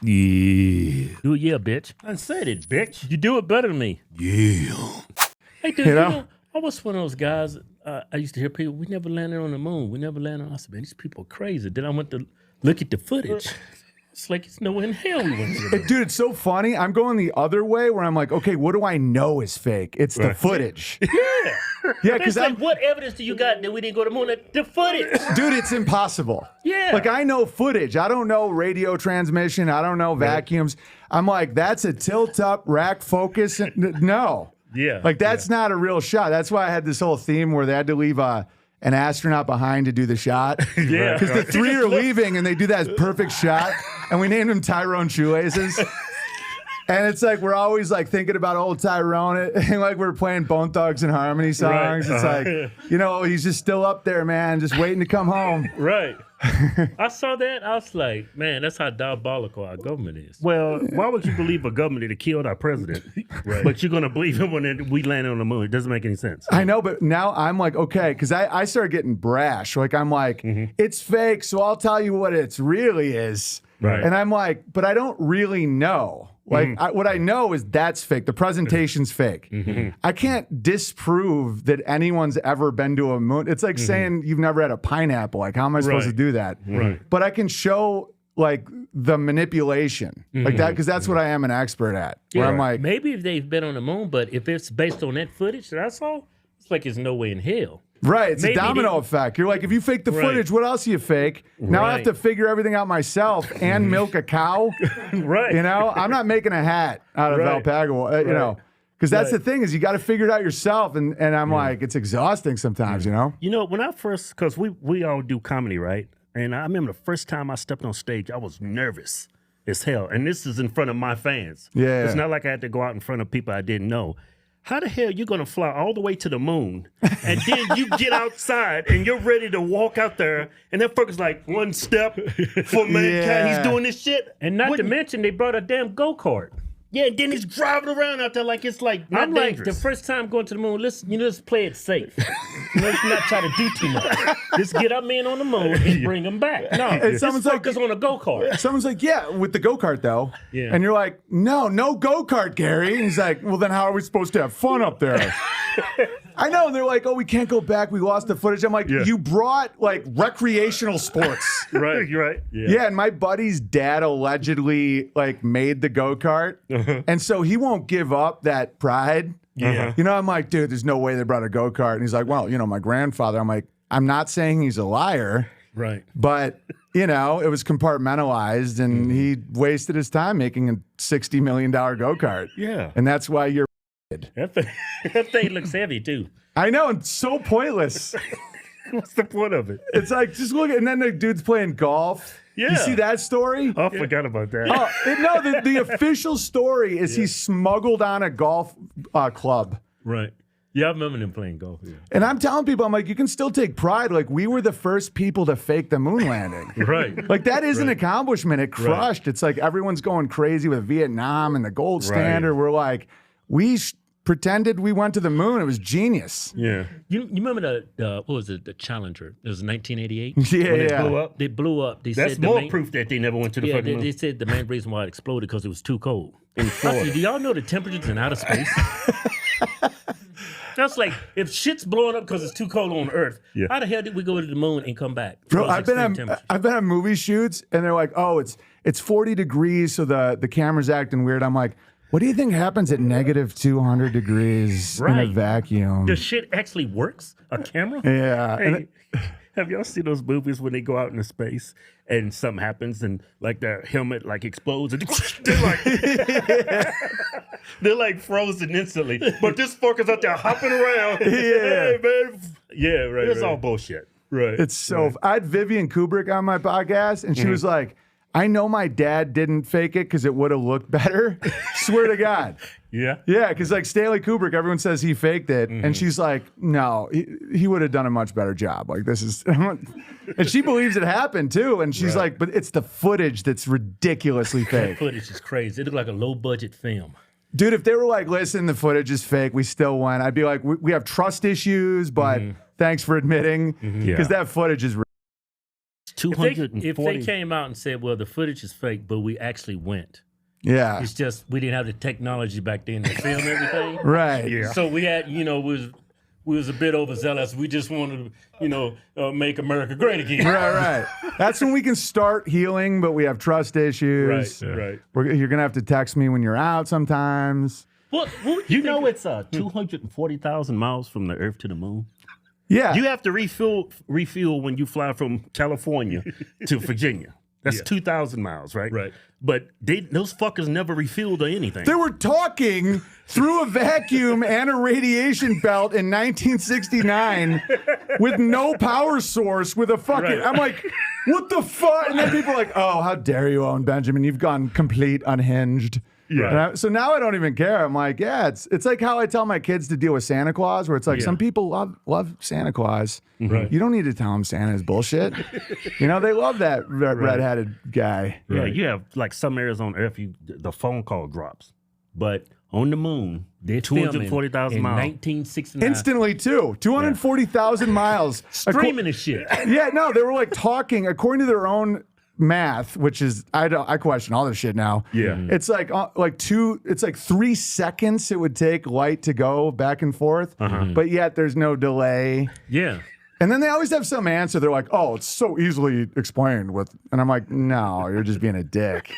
Yeah. Do it, yeah, bitch. I said it, bitch. You do it better than me. Yeah. Hey, dude, you know, I was one of those guys. I used to hear people, we never landed on the moon. We never landed on. I said, man, these people are crazy. Then I went to look at the footage. It's like it's nowhere in hell we went to the moon. Dude, it's so funny. I'm going the other way where I'm like, okay, what do I know is fake? It's the footage. Yeah. Yeah, because like, what evidence do you got that we didn't go to the moon? The footage. dude, it's impossible. Yeah. Like, I know footage. I don't know radio transmission. I don't know vacuums. I'm like, that's a tilt-up rack focus. No. Yeah. Like, that's not a real shot. That's why I had this whole theme where they had to leave an astronaut behind to do the shot. Yeah. Because the three are leaving and they do that perfect shot. And we named him Tyrone Shoelaces. And it's like we're always like thinking about old Tyrone, and like we're playing Bone Thugs and Harmony songs. Right. It's like, you know, he's just still up there, man, just waiting to come home. Right. I saw that. I was like, man, that's how diabolical our government is. Well, why would you believe a government that killed our president? Right. But you're going to believe him when we landed on the moon? It doesn't make any sense. I know, but now I'm like, okay, because I started getting brash. Like, I'm like, it's fake, so I'll tell you what it really is. Right. And I'm like, but I don't really know. Like, what I know is that's fake. The presentation's fake. I can't disprove that anyone's ever been to a moon. It's like saying you've never had a pineapple. Like, how am I supposed to do that? Right. But I can show, like, the manipulation. Like that, because that's what I am an expert at. Where I'm like, maybe if they've been on the moon, but if it's based on that footage that I saw, it's like there's no way in hell. right, it's maybe a domino effect. You're like, if you fake the Right. footage, what else do you fake? Now I have Right. to figure everything out myself and milk a cow. Right. You know, I'm not making a hat out of Right. alpaca, you know, because that's Right. the thing is you got to figure it out yourself. And I'm like, it's exhausting sometimes, you know? You know, when I first, because we all do comedy, right? And I remember the first time I stepped on stage, I was nervous as hell. And this is in front of my fans. Yeah. It's not like I had to go out in front of people I didn't know. How the hell you gonna fly all the way to the moon and then you get outside and you're ready to walk out there and that fucker's like one step for mankind. Yeah. He's doing this shit. And not to mention, they brought a damn go-kart. Yeah, and then he's driving around out there like it's like not I'm like, dangerous. the first time going to the moon, let's play it safe. Let's not try to do too much. Just get our men on the moon and bring them back. No, And someone's someone's like- focus on a go-kart. Someone's like, yeah, with the go-kart though. Yeah. And you're like, no go-kart, Gary. And he's like, well, then how are we supposed to have fun up there? I know. And they're like, oh, we can't go back. We lost the footage. I'm like, you brought like recreational sports. right, you're right. Yeah, and my buddy's dad allegedly like made the go-kart. And so he won't give up that pride. Yeah. You know, I'm like, dude, there's no way they brought a go-kart. And he's like, well, you know, my grandfather. I'm like, I'm not saying he's a liar, Right. but you know, it was compartmentalized and he wasted his time making a $60 million go-kart. Yeah. And that's why you're That thing looks heavy, too. I know, it's so pointless. What's the point of it? It's like, just look at, and then the dude's playing golf. Yeah. You see that story? I forgot about that. No, the official story is he smuggled on a golf club. Right. Yeah, I remember them playing golf. Yeah. And I'm telling people, I'm like, you can still take pride. Like, we were the first people to fake the moon landing. Right. Like, that is an accomplishment. It crushed. It's like everyone's going crazy with Vietnam and the gold standard. We're like, pretended we went to the moon. It was genius. Yeah. You remember the what was it, the Challenger? It was 1988? Yeah, When it yeah. blew up. They blew up. They That's said the more main, proof that they never went to the Yeah, fucking they moon. said the main reason why it exploded because it was too cold. In I Florida. said, do y'all know the temperatures in outer space? That's like, if shit's blowing up because it's too cold on Earth, how the hell did we go to the moon and come back? Bro, Because I've been extreme temperatures. on movie shoots and they're like, oh, it's 40 degrees, so the camera's acting weird. I'm like, what do you think happens at negative 200 degrees in a Right. vacuum? The shit actually works? A camera? Yeah. Hey, have y'all seen those movies when they go out into space and something happens and like their helmet like explodes and they're like frozen instantly. But this fucker's out there hopping around. Hey, man. Yeah, right. It's all bullshit. right. It's so. I had Vivian Kubrick on my podcast, and she was like, I know my dad didn't fake it because it would have looked better. Swear to God. Yeah. Yeah, because like Stanley Kubrick, everyone says he faked it, and she's like, no, he would have done a much better job. Like, this is, and she believes it happened too, and she's like, but it's the footage that's ridiculously That fake. footage is crazy. It looked like a low budget film. Dude, if they were like, listen, the footage is fake, we still won, I'd be like, we have trust issues, but thanks for admitting, because that footage is If they 240. came out and said, "Well, the footage is fake, but we actually went," Yeah. it's just we didn't have the technology back then to film everything. Right. Yeah. So we had, we was a bit overzealous. We just wanted to, make America great again. Right. That's when we can start healing, but we have trust issues. Right. You're going to have to text me when you're out sometimes. What would You think know of- it's 240,000 miles from the Earth to the moon. Yeah. You have to refuel when you fly from California to Virginia. That's 2,000 miles, right? Right. But those fuckers never refueled or anything. They were talking through a vacuum and a radiation belt in 1969 with no power source with a fucking. Right. I'm like, what the fuck? And then people are like, oh, how dare you, Owen Benjamin? You've gone complete unhinged. Yeah. So now I don't even care. I'm like, yeah, it's like how I tell my kids to deal with Santa Claus, where it's like some people love Santa Claus. Right. You don't need to tell them Santa is bullshit. They love that redheaded guy. Yeah, you have like some areas on Earth, the phone call drops, but on the moon, They're 240,000 in miles. 1969. Instantly, too. 240,000 miles. Streaming and shit. Yeah, no, they were like talking according to their own math, which is I question all this shit now. Yeah. It's like 3 seconds it would take light to go back and forth, but yet there's no delay. Yeah. And then they always have some answer. They're like, "Oh, it's so easily explained with," and I'm like, "No, you're just being a dick."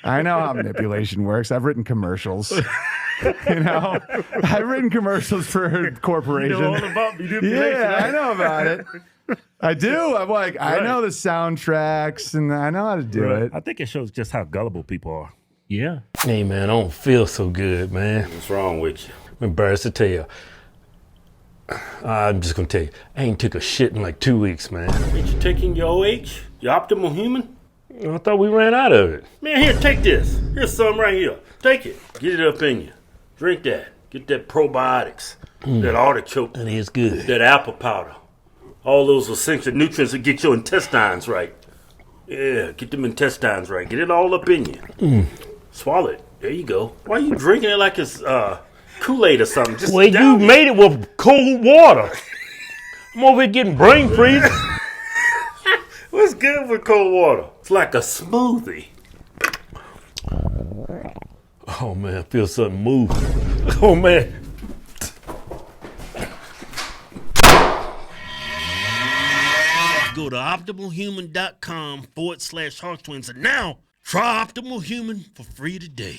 I know how manipulation works. I've written commercials. I've written commercials for corporations. You know all about manipulation. Yeah, I know about it. I do. I'm like, I know the soundtracks and I know how to do it. I think it shows just how gullible people are. Yeah. Hey, man, I don't feel so good, man. What's wrong with you? I'm embarrassed to tell you. I'm just going to tell you, I ain't took a shit in like 2 weeks, man. Ain't you taking your OH? Your optimal human? I thought we ran out of it. Man, here, take this. Here's some right here. Take it. Get it up in you. Drink that. Get that probiotics. That artichoke. That is good. That apple powder. All those essential nutrients that get your intestines right. Yeah, get them intestines right. Get it all up in you. Swallow it. There you go. Why are you drinking it like it's Kool-Aid or something? Just Well, you down it. made it with cold water. I'm over here getting brain freeze. What's good with cold water? It's like a smoothie. Oh, man, I feel something move. Oh, man. Go to optimalhuman.com/Heart Twins and now try Optimal Human for free today.